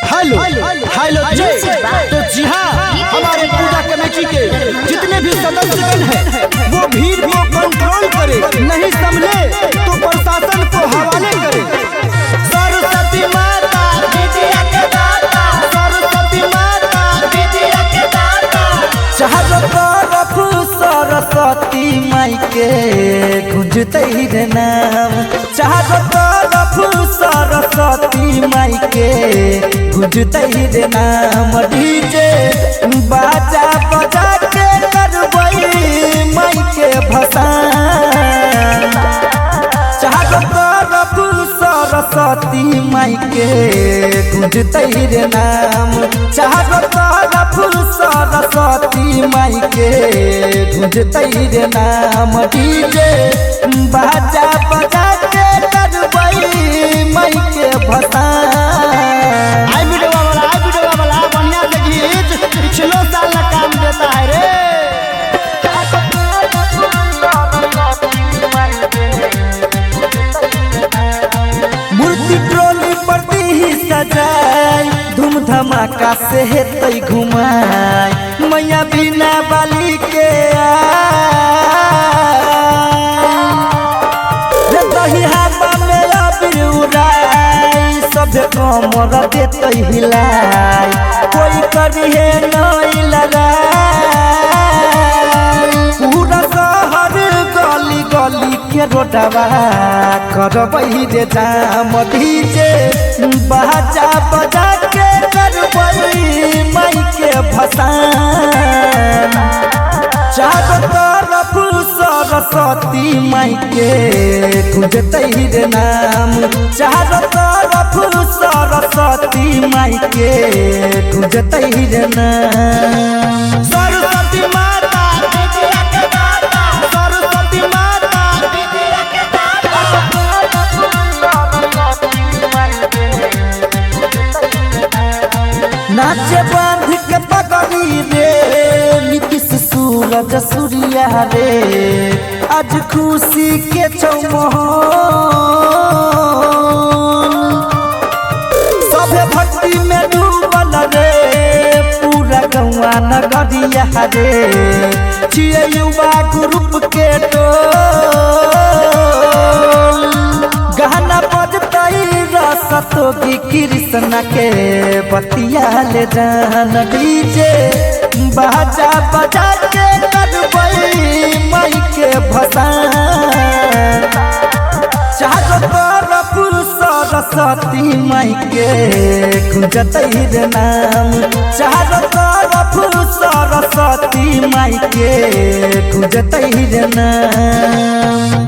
Hello hello जी। तो जी हाँ, हमारे पूजा कमेटी के जितने भी सदस्यगण हैं वो भीड़ को कंट्रोल करे, नहीं संभले तो प्रशासन को हवाले करे। सरस्वती माता विद्या के दाता, सरस्वती माता विद्या के दाता। चारों तरफ सरस्वती माई के गुंजते रे नाम, चारों तरफ सरस्वती माई के गुंजते रे नाम। डीजे बाजा बजा के करबई माई के भसान, चारों तरफ सरस्वती माई के गुंजते रे नाम, चारों तरफ सरस्वती माई के गुंजते रे नाम। डीजे बाजा बजा के करबई माई के भसान। आई वीडियो वाला बढ़िया से गीत पिछलो साल का काम देता है रे। मूर्ति ट्रोली पर ही सजाई, धूम धमाका से हेतै घुमाई, मैया बिना बाली के दही हाथा में अबीर उड़ाई, सभे कमर देतै हिलाई, कोई करिहे नहीं लड़ाई। पूरा शहर गली गली के रोडवा करबई रे जाम। डीजे बाजा बजा के करबई माई के भसान, चारों तरफ सरस्वती माई के गुंजते रे नाम, चारों तरफ सरस्वती माई के गुंजते रे नाम। सरस्वती माता विद्या के दाता, सरस्वती माता विद्या के दाता। नाचे बांध के पगड़ी रे नीतीश सूरज सूर्या रे, आज खुशी के चौमोहन, सभे भक्ति में डूबल रे पूरा गौवा नगरिया रे। छिए युवा ग्रुप के टोल, गाना बजतई रसतोगी कृष्ण के बतिया ले जान। डीजे बाजा बजा के करबई माई के भसान, चारों तरफ सरस्वती माई के गुंजते रे नाम, चारों तरफ सरस्वती माई के गुंजते रे नाम।